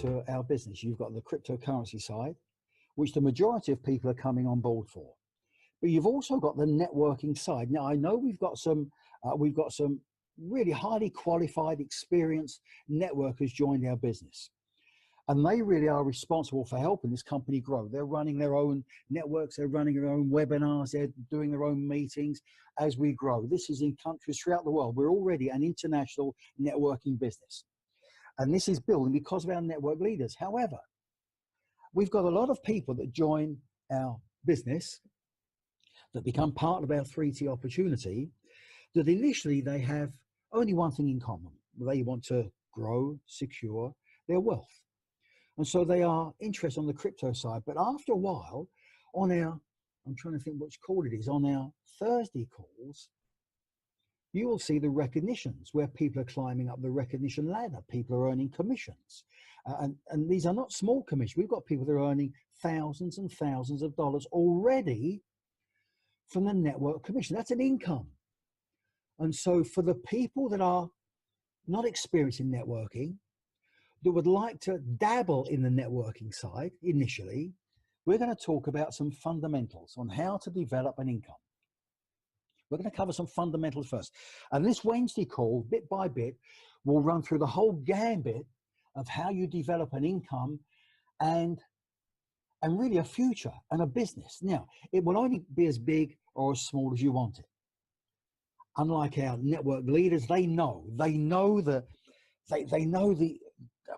to our business, you've got the cryptocurrency side, which the majority of people are coming on board for. But you've also got the networking side. Now, I know we've got some really highly qualified, experienced networkers joined our business. And they really are responsible for helping this company grow. They're running their own networks, they're running their own webinars, they're doing their own meetings as we grow. This is in countries throughout the world. We're already an international networking business. And this is building because of our network leaders. However, we've got a lot of people that join our business that become part of our 3T opportunity, that initially they have only one thing in common. They want to grow, secure their wealth. And so they are interested on the crypto side. But after a while, on our, I'm trying to think which call it is, on our Thursday calls, you will see the recognitions where people are climbing up the recognition ladder. People are earning commissions. And these are not small commissions. We've got people that are earning thousands and thousands of dollars already from the network commission. That's an income. And so for the people that are not experienced in networking, that would like to dabble in the networking side initially, we're going to talk about some fundamentals on how to develop an income. We're going to cover some fundamentals first. And this Wednesday call, bit by bit, will run through the whole gambit of how you develop an income and really a future and a business. Now, it will only be as big or as small as you want it. Unlike our network leaders, they know the,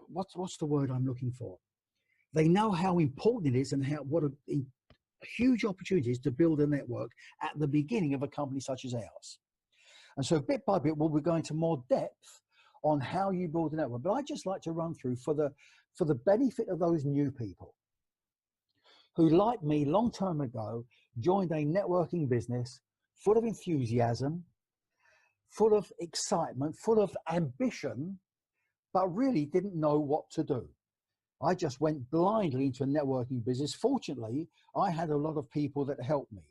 what's the word I'm looking for? They know how important it is and what a huge opportunity is to build a network at the beginning of a company such as ours. And so bit by bit, we'll be going to more depth on how you build a network. But I just like to run through for the benefit of those new people who, like me, long time ago, joined a networking business full of enthusiasm, full of excitement, full of ambition, but really didn't know what to do. I just went blindly into a networking business. Fortunately, I had a lot of people that helped me.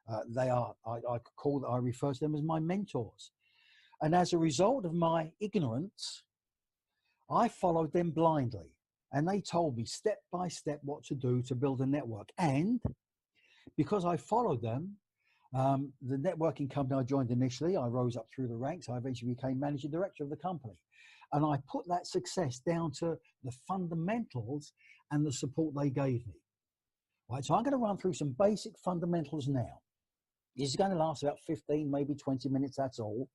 I refer to them as my mentors. And as a result of my ignorance, I followed them blindly. And they told me step by step what to do to build a network. And because I followed them, the networking company I joined initially, I rose up through the ranks. I eventually became managing director of the company. And I put that success down to the fundamentals and the support they gave me. Right, so I'm going to run through some basic fundamentals now. This is going to last about 15, maybe 20 minutes, that's all.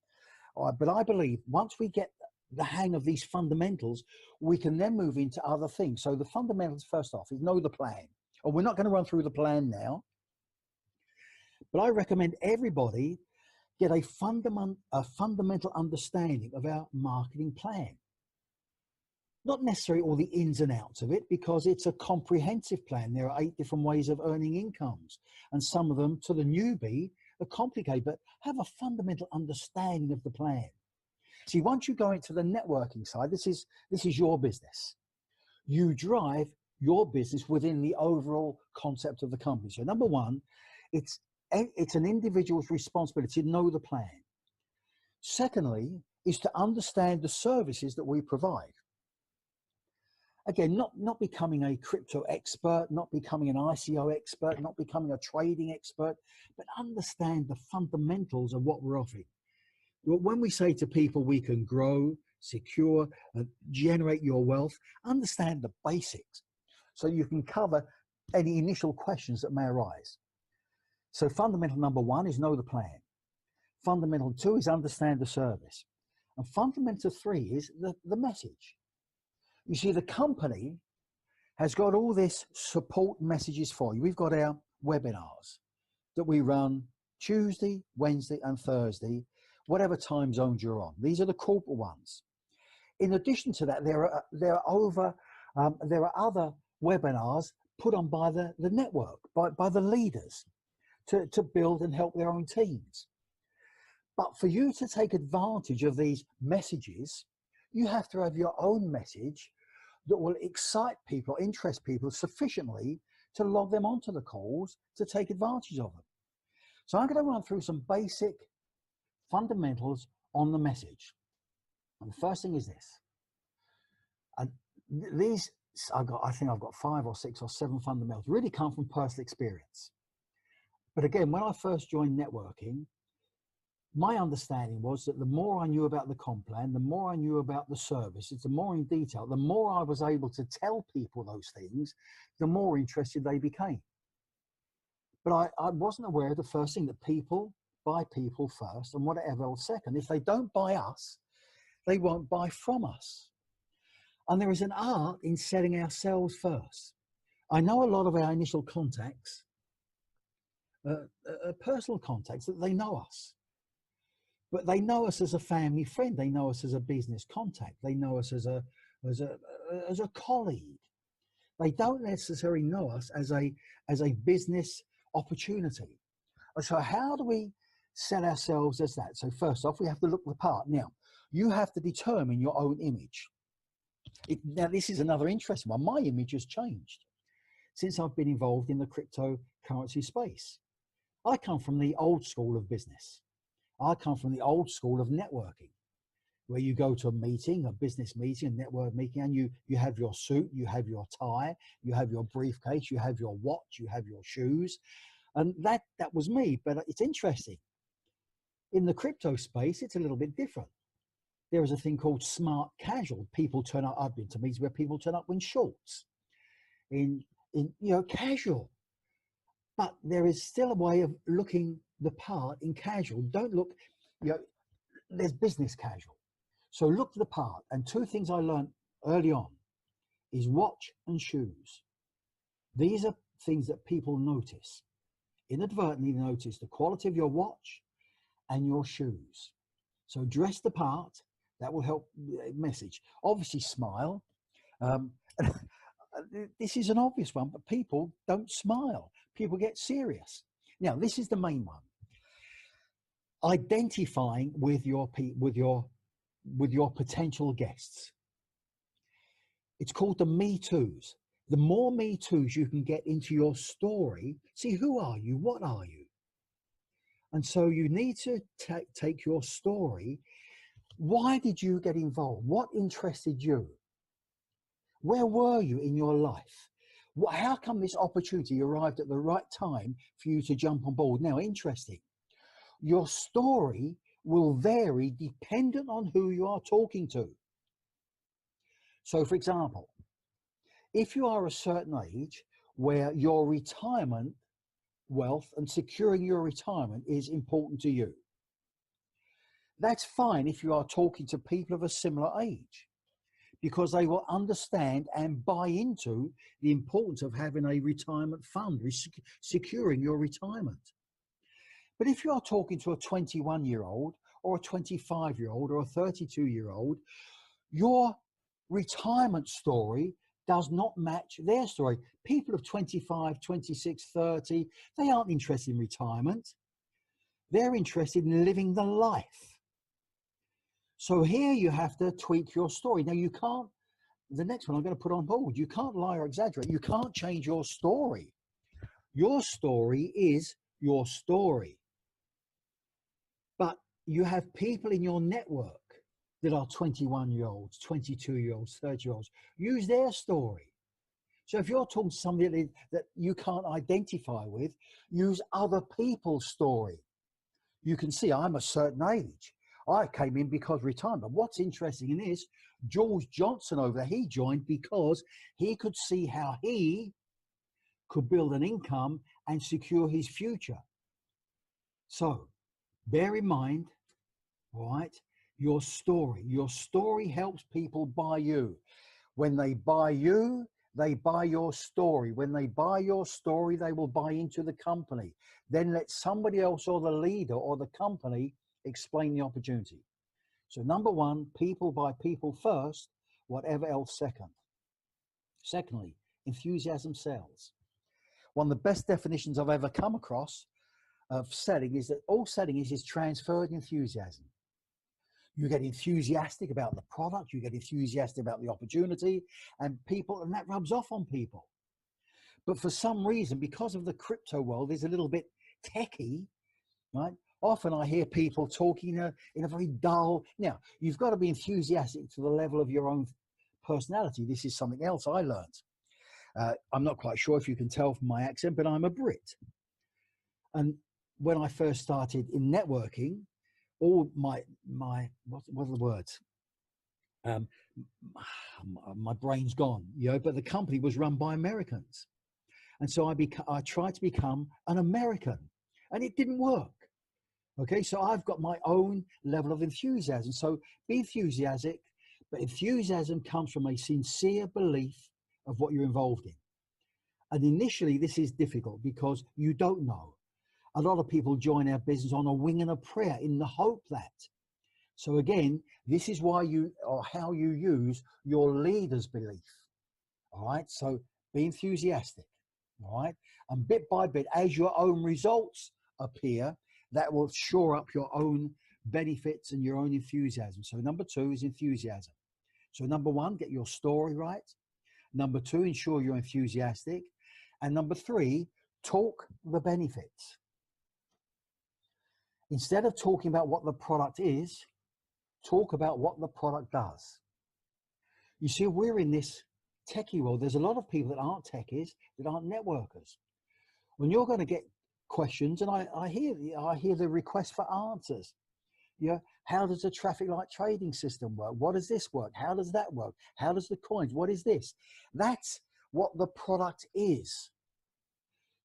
But I believe once we get the hang of these fundamentals, we can then move into other things. So the fundamentals, first off, is know the plan. And we're not going to run through the plan now, but I recommend everybody get a fundamental understanding of our marketing plan. Not necessarily all the ins and outs of it, because it's a comprehensive plan. There are 8 different ways of earning incomes, and some of them to the newbie are complicated, but have a fundamental understanding of the plan. See, once you go into the networking side, this is your business. You drive your business within the overall concept of the company. So number one, it's an individual's responsibility to know the plan. Secondly, is to understand the services that we provide. Again, not becoming a crypto expert, not becoming an ICO expert, not becoming a trading expert, but understand the fundamentals of what we're offering. When we say to people we can grow, secure, and generate your wealth, understand the basics so you can cover any initial questions that may arise. So fundamental number one is know the plan. Fundamental 2 is understand the service. And fundamental 3 is the message. You see, the company has got all this support messages for you. We've got our webinars that we run Tuesday, Wednesday, and Thursday, whatever time zones you're on. These are the corporate ones. In addition to that, there are other webinars put on by the network, by the leaders to build and help their own teams. But for you to take advantage of these messages, you have to have your own message that will excite people, interest people sufficiently to log them onto the calls to take advantage of them. So I'm going to run through some basic fundamentals on the message. And the first thing is this. And these, I think I've got 5 or 6 or 7 fundamentals, really come from personal experience. But again, when I first joined networking, my understanding was that the more I knew about the comp plan, the more I knew about the services, the more in detail, the more I was able to tell people those things, the more interested they became. But I wasn't aware of the first thing, that people buy people first and whatever else second. If they don't buy us, they won't buy from us. And there is an art in selling ourselves first. I know a lot of our initial contacts, personal contacts, that they know us. But they know us as a family friend. They know us as a business contact. They know us as a colleague. They don't necessarily know us as a business opportunity. So how do we sell ourselves as that? So first off, we have to look the part. Now, you have to determine your own image. Now, this is another interesting one. My image has changed since I've been involved in the cryptocurrency space. I come from the old school of business. I come from the old school of networking, where you go to a meeting, a business meeting, a network meeting, and you have your suit, you have your tie, you have your briefcase, you have your watch, you have your shoes. And that was me. But it's interesting. In the crypto space, it's a little bit different. There is a thing called smart casual. People turn up, I've been to meetings where people turn up in shorts, in casual. But there is still a way of looking the part in casual. Don't look, there's business casual. So look the part. And 2 things I learned early on is watch and shoes. These are things that people notice. Inadvertently notice the quality of your watch and your shoes. So dress the part. That will help message. Obviously smile. This is an obvious one, but people don't smile. People get serious. Now, this is the main one. Identifying with your potential guests. It's called the Me Toos. The more Me Toos you can get into your story, see, who are you? What are you? And so you need to take your story. Why did you get involved? What interested you? Where were you in your life? How come this opportunity arrived at the right time for you to jump on board? Now, interesting. Your story will vary dependent on who you are talking to. So, for example, if you are a certain age where your retirement wealth and securing your retirement is important to you, that's fine if you are talking to people of a similar age, because they will understand and buy into the importance of having a retirement fund, securing your retirement. But if you are talking to a 21-year-old or a 25-year-old or a 32-year-old, your retirement story does not match their story. People of 25, 26, 30, they aren't interested in retirement. They're interested in living the life. So here you have to tweak your story. Now you can't, the next one I'm going to put on board, you can't lie or exaggerate. You can't change your story. Your story is your story. But you have people in your network that are 21-year-olds, 22-year-olds, 30-year-olds. Use their story. So if you're talking to somebody that you can't identify with, use other people's story. You can see I'm a certain age. I came in because retirement. What's interesting in this, George Johnson over there, he joined because he could see how he could build an income and secure his future. So bear in mind, all right, your story. Your story helps people buy you. When they buy you, they buy your story. When they buy your story, they will buy into the company. Then let somebody else or the leader or the company explain the opportunity. So number one, people buy people first, whatever else second. Secondly, enthusiasm sells. One of the best definitions I've ever come across of selling is that all selling is transferred enthusiasm. You get enthusiastic about the product, you get enthusiastic about the opportunity, and that rubs off on people. But for some reason, because of the crypto world is a little bit techie, right? Often I hear people talking in a very dull. Now, you've got to be enthusiastic to the level of your own personality. This is something else I learned. I'm not quite sure if you can tell from my accent, but I'm a Brit. And when I first started in networking, all my what are the words? My brain's gone, but the company was run by Americans. And so I tried to become an American, and it didn't work. Okay, so I've got my own level of enthusiasm. So be enthusiastic, but enthusiasm comes from a sincere belief of what you're involved in. And initially, this is difficult because you don't know. A lot of people join our business on a wing and a prayer in the hope that. So again, this is why how you use your leader's belief. All right, so be enthusiastic. All right, and bit by bit, as your own results appear, that will shore up your own benefits and your own enthusiasm. So number 2 is enthusiasm. So number 1, get your story right. Number 2, ensure you're enthusiastic. And number 3, talk the benefits. Instead of talking about what the product is, talk about what the product does. You see, we're in this techie world. There's a lot of people that aren't techies, that aren't networkers. When you're going to get questions, and I hear the request for answers. How does the traffic light trading system work? What does this work? How does that work? How does the coins? What is this? That's what the product is.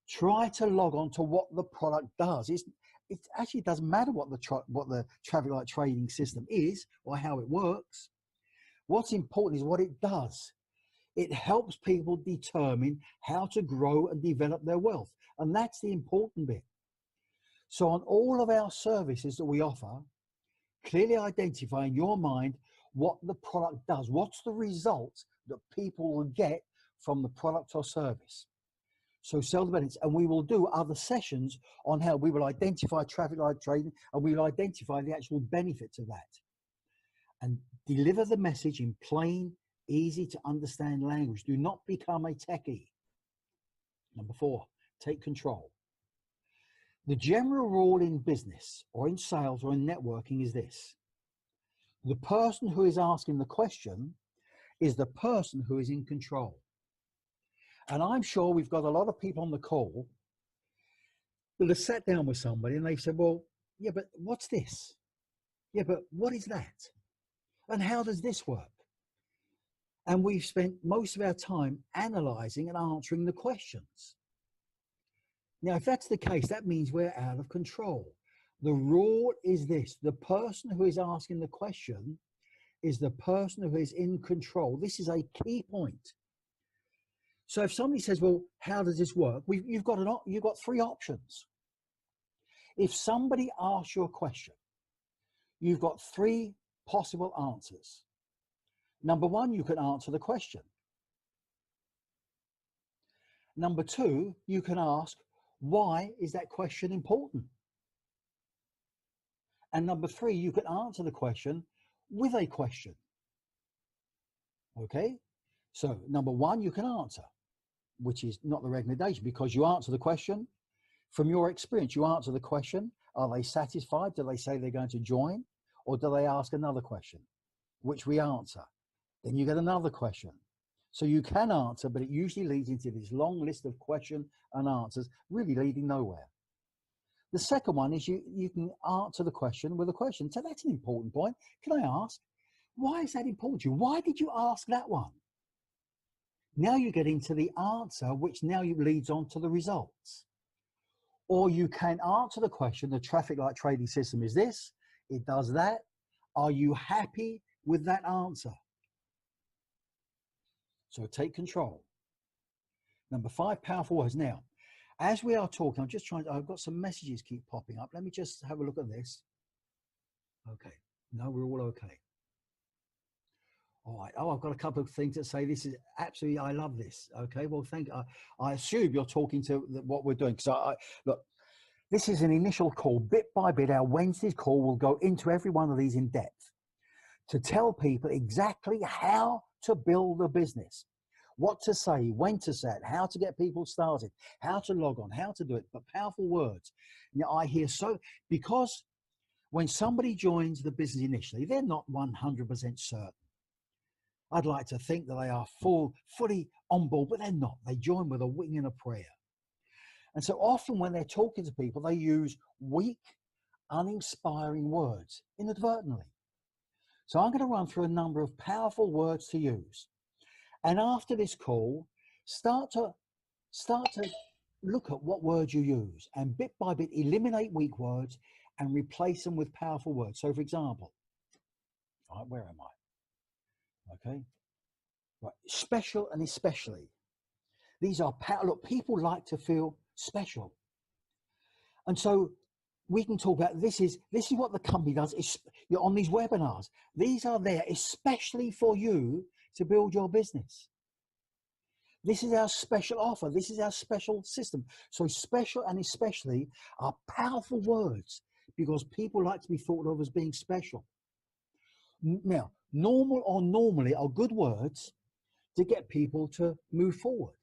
Try to log on to what the product does. It actually doesn't matter what the traffic light trading system is or how it works. What's important is what it does. It helps people determine how to grow and develop their wealth. And that's the important bit. So on all of our services that we offer, clearly identify in your mind what the product does. What's the result that people will get from the product or service? So sell the benefits, and we will do other sessions on how we will identify traffic light trading, and we will identify the actual benefits of that and deliver the message in plain, easy to understand language. Do not become a techie. Number 4, take control. The general rule in business or in sales or in networking is this: the person who is asking the question is the person who is in control. And I'm sure we've got a lot of people on the call that have sat down with somebody and they've said, well, yeah, but what's this? Yeah, but what is that? And how does this work? And we've spent most of our time analyzing and answering the questions. Now, if that's the case, that means we're out of control. The rule is this: the person who is asking the question is the person who is in control. This is a key point. So if somebody says, well, how does this work? You've got 3 options. If somebody asks you a question, you've got 3 possible answers. Number 1, you can answer the question. Number 2, you can ask, why is that question important? And number 3, you can answer the question with a question. Okay? So number 1, you can answer, which is not the recommendation, because you answer the question. From your experience, you answer the question. Are they satisfied? Do they say they're going to join? Or do they ask another question, which we answer? Then you get another question. So you can answer, but it usually leads into this long list of question and answers, really leading nowhere. The second one is you can answer the question with a question. So that's an important point. Can I ask, why is that important to you? Why did you ask that one? Now you get into the answer, which now leads on to the results. Or you can answer the question: the traffic light trading system is this, it does that. Are you happy with that answer? So take control. Number 5, powerful words. Now, as we are talking, I've got some messages keep popping up. Let me just have a look at this. Okay, no, we're all okay. All right. Oh, I've got a couple of things to say. This is absolutely, I love this. Okay. Well, I assume you're talking to what we're doing. So look, this is an initial call. Bit by bit, our Wednesday's call will go into every one of these in depth to tell people exactly how to build a business, what to say, when to say it, how to get people started, how to log on, how to do it, but powerful words. Now, I hear because when somebody joins the business initially, they're not 100% certain. I'd like to think that they are fully on board, but they're not. They join with a wing and a prayer. And so often when they're talking to people, they use weak, uninspiring words inadvertently. So I'm going to run through a number of powerful words to use. And after this call, start to look at what words you use and bit by bit eliminate weak words and replace them with powerful words. So for example, all right, where am I? Okay. Right. Special and especially. These are look, people like to feel special. And so we can talk about this is what the company does. You're on these webinars. These are there especially for you to build your business. This is our special offer. This is our special system. So special and especially are powerful words because people like to be thought of as being special. Now, normal or normally are good words to get people to move forward.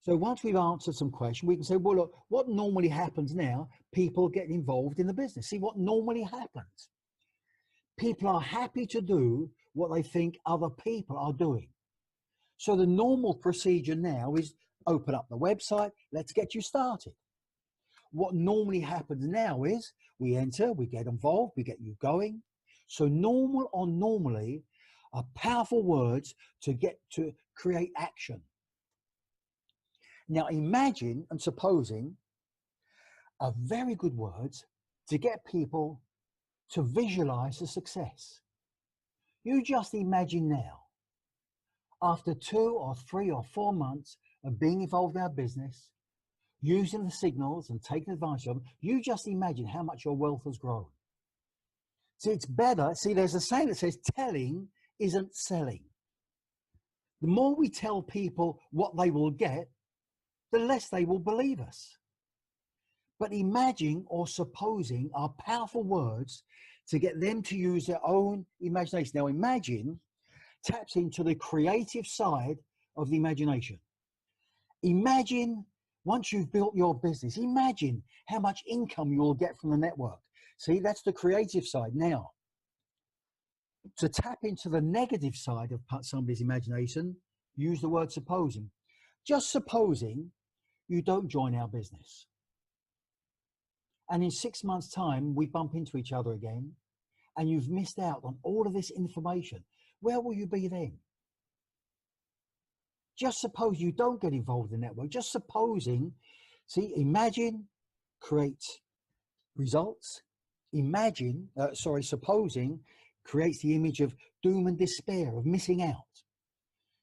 So once we've answered some questions, we can say, well, look, what normally happens now? People get involved in the business. See what normally happens. People are happy to do what they think other people are doing. So the normal procedure now is open up the website. Let's get you started. What normally happens now is we enter, we get involved, we get you going. So normal or normally are powerful words to get to create action. Now imagine and supposing are very good words to get people to visualize the success. You just imagine now, after 2 or 3 or 4 months of being involved in our business, using the signals and taking advantage of them, you just imagine how much your wealth has grown. See, it's better. See, there's a saying that says telling isn't selling. The more we tell people what they will get, the less they will believe us. But imagine or supposing are powerful words to get them to use their own imagination. Now imagine taps into the creative side of the imagination. Imagine once you've built your business, imagine how much income you will get from the network. See, that's the creative side. Now, to tap into the negative side of somebody's imagination, use the word supposing. Just supposing you don't join our business. And in 6 months' time, we bump into each other again, and you've missed out on all of this information. Where will you be then? Just suppose you don't get involved in the network. Just supposing, see, imagine creates results. Supposing creates the image of doom and despair, of missing out.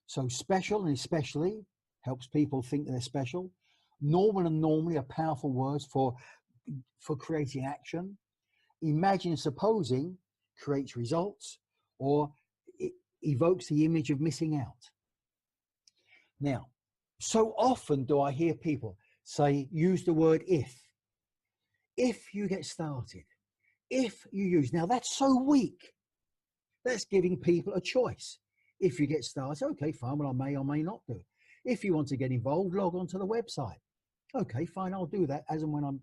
So special and especially helps people think that they're special. Normal and normally are powerful words for creating action. Imagine and supposing creates results, or it evokes the image of missing out. Now, so often do I hear people say, use the word if. If you get started, if you use. Now that's so weak. That's giving people a choice. If you get started, okay, fine, well, I may or may not do. If you want to get involved, log on to the website. Okay, fine, I'll do that as and when I'm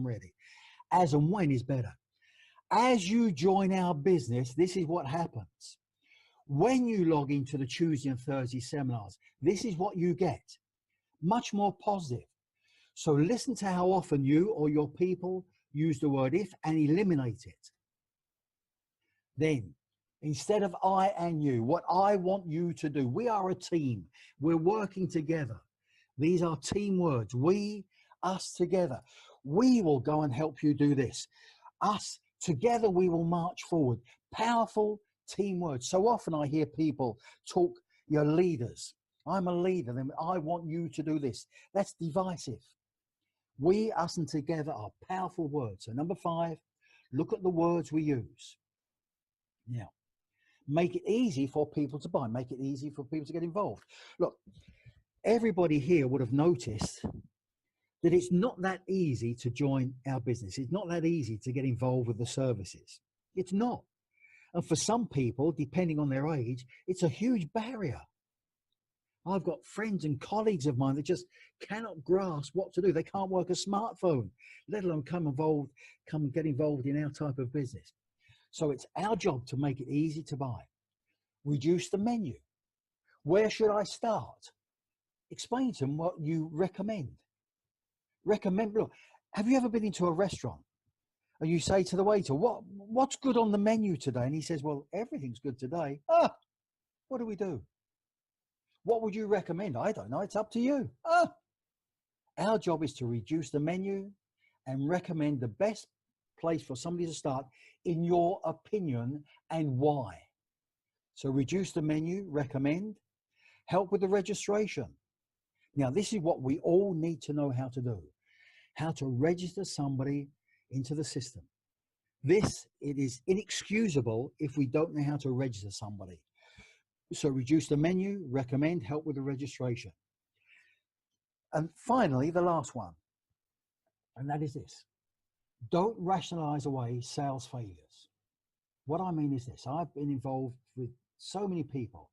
ready. As and when is better. As you join our business, this is what happens. When you log into the Tuesday and Thursday seminars, this is what you get. Much more positive. So listen to how often you or your people use the word if and eliminate it. Then, instead of I and you, what I want you to do, we are a team. We're working together. These are team words. We, us together. We will go and help you do this. Us together, we will march forward. Powerful team words. So often I hear people talk, your leaders. I'm a leader, then I want you to do this. That's divisive. We, us, and together are powerful words. So number 5, look at the words we use. Now, make it easy for people to buy. Make it easy for people to get involved. Look, everybody here would have noticed that it's not that easy to join our business. It's not that easy to get involved with the services. It's not. And for some people, depending on their age, it's a huge barrier. I've got friends and colleagues of mine that just cannot grasp what to do. They can't work a smartphone, let alone come and get involved in our type of business. So it's our job to make it easy to buy. Reduce the menu. Where should I start? Explain to them what you recommend. Look, have you ever been into a restaurant and you say to the waiter, what's good on the menu today? And he says, well, everything's good today. What do we do? What would you recommend? I don't know. It's up to you. Our job is to reduce the menu and recommend the best place for somebody to start in your opinion and why. So reduce the menu, recommend, help with the registration. Now, this is what we all need to know how to do, how to register somebody into the system. It is inexcusable if we don't know how to register somebody. So reduce the menu, recommend, help with the registration. And finally, the last one, and that is this. Don't rationalize away sales failures. What I mean is this. I've been involved with so many people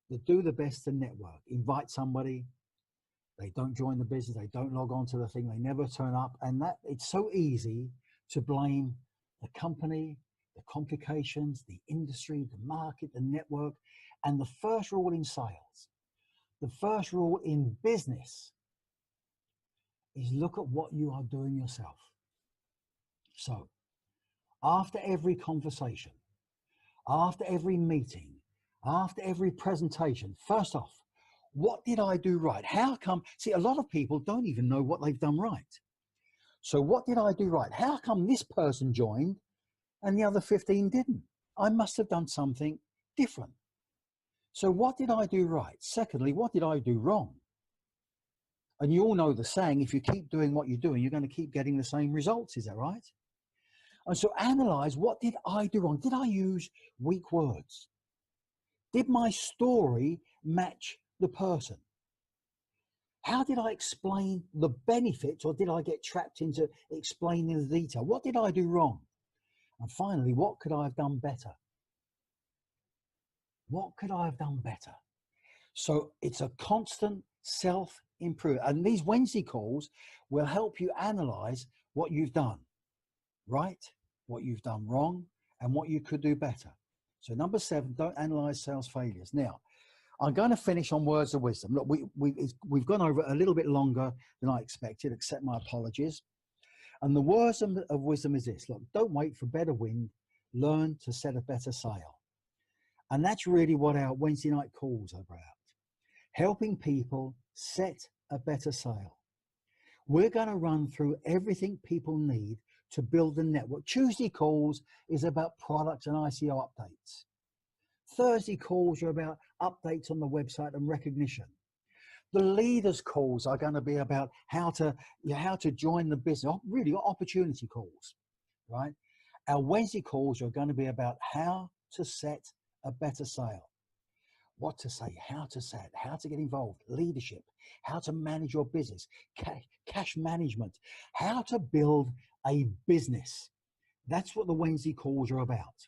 that do the best to network, invite somebody, they don't join the business, they don't log on to the thing, they never turn up. And that it's so easy to blame the company, the complications, the industry, the market, the network. And the first rule in sales, the first rule in business is look at what you are doing yourself. So after every conversation, after every meeting, after every presentation, first off, what did I do right? How come? See, a lot of people don't even know what they've done right. So what did I do right? How come this person joined and the other 15 didn't? I must have done something different. So what did I do right? Secondly, what did I do wrong? And you all know the saying, if you keep doing what you're doing, you're going to keep getting the same results. Is that right? And so analyze, what did I do wrong? Did I use weak words? Did my story match the person? How did I explain the benefits, or did I get trapped into explaining the detail? What did I do wrong? And finally, what could I have done better? What could I have done better? So it's a constant self-improvement. And these Wednesday calls will help you analyze what you've done right, what you've done wrong, and what you could do better. So number 7, don't analyze sales failures. Now, I'm going to finish on words of wisdom. Look, we've gone over a little bit longer than I expected, accept my apologies. And the words of wisdom is this. Look, don't wait for better wind. Learn to set a better sail. And that's really what our Wednesday night calls are about. Helping people set a better sail. We're going to run through everything people need to build the network. Tuesday calls is about products and ICO updates. Thursday calls are about updates on the website and recognition. The leaders calls are going to be about how to join the business, really opportunity calls, right? Our Wednesday calls are going to be about how to set a better sail. What to say, how to say it, how to get involved, leadership, how to manage your business, cash management, how to build a business. That's what the Wednesday calls are about.